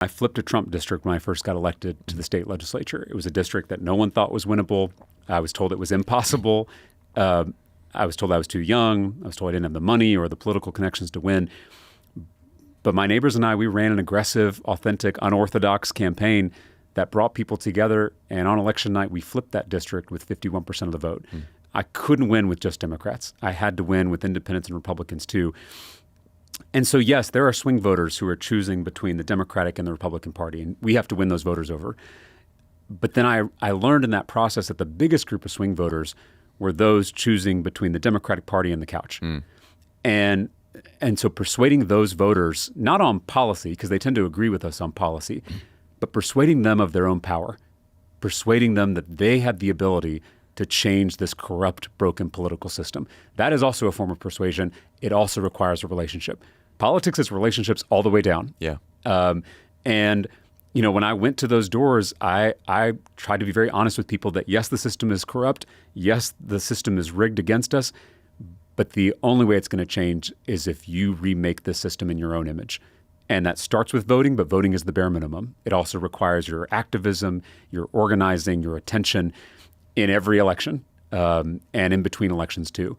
I flipped a Trump district when I first got elected to the state legislature. It was a district that no one thought was winnable. I was told it was impossible. I was told I was too young. I was told I didn't have the money or the political connections to win. But my neighbors and I, we ran an aggressive, authentic, unorthodox campaign that brought people together. And on election night, we flipped that district with 51% of the vote. I couldn't win with just Democrats. I had to win with independents and Republicans too. And so, yes, there are swing voters who are choosing between the Democratic and the Republican Party, and we have to win those voters over. But then I learned in that process that the biggest group of swing voters were those choosing between the Democratic Party and the couch. And so persuading those voters, not on policy, because they tend to agree with us on policy, but persuading them of their own power, persuading them that they have the ability to change this corrupt, broken political system. That is also a form of persuasion. It also requires a relationship. Politics is relationships all the way down. Yeah. And you know, when I went to those doors, I tried to be very honest with people that yes, the system is corrupt. Yes, the system is rigged against us. But the only way it's going to change is if you remake this system in your own image. And that starts with voting, but voting is the bare minimum. It also requires your activism, your organizing, your attention in every election and in between elections too.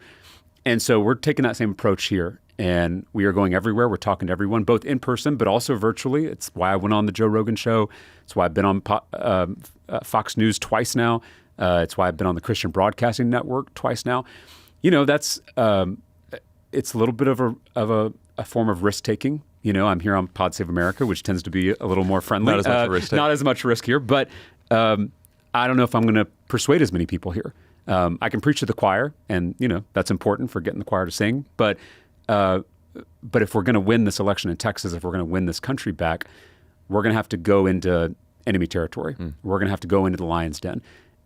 And so we're taking that same approach here. And we are going everywhere. We're talking to everyone, both in person, but also virtually. It's why I went on the Joe Rogan show. It's why I've been on Fox News twice now. It's why I've been on the Christian Broadcasting Network twice now. You know, that's it's a little bit of a form of risk taking. You know, I'm here on Pod Save America, which tends to be a little more friendly. Not as much risk. Not as much risk here, but I don't know if I'm going to persuade as many people here. I can preach to the choir, and you know that's important for getting the choir to sing. But if we're going to win this election in Texas, if we're going to win this country back, we're going to have to go into enemy territory. We're going to have to go into the lion's den.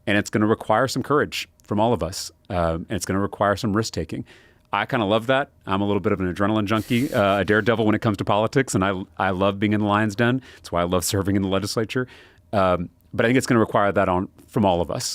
And it's going to require some courage from all of us. And it's going to require some risk taking. I kind of love that. I'm a little bit of an adrenaline junkie, a daredevil when it comes to politics. And I love being in the lion's den. That's why I love serving in the legislature. But I think it's going to require that from all of us.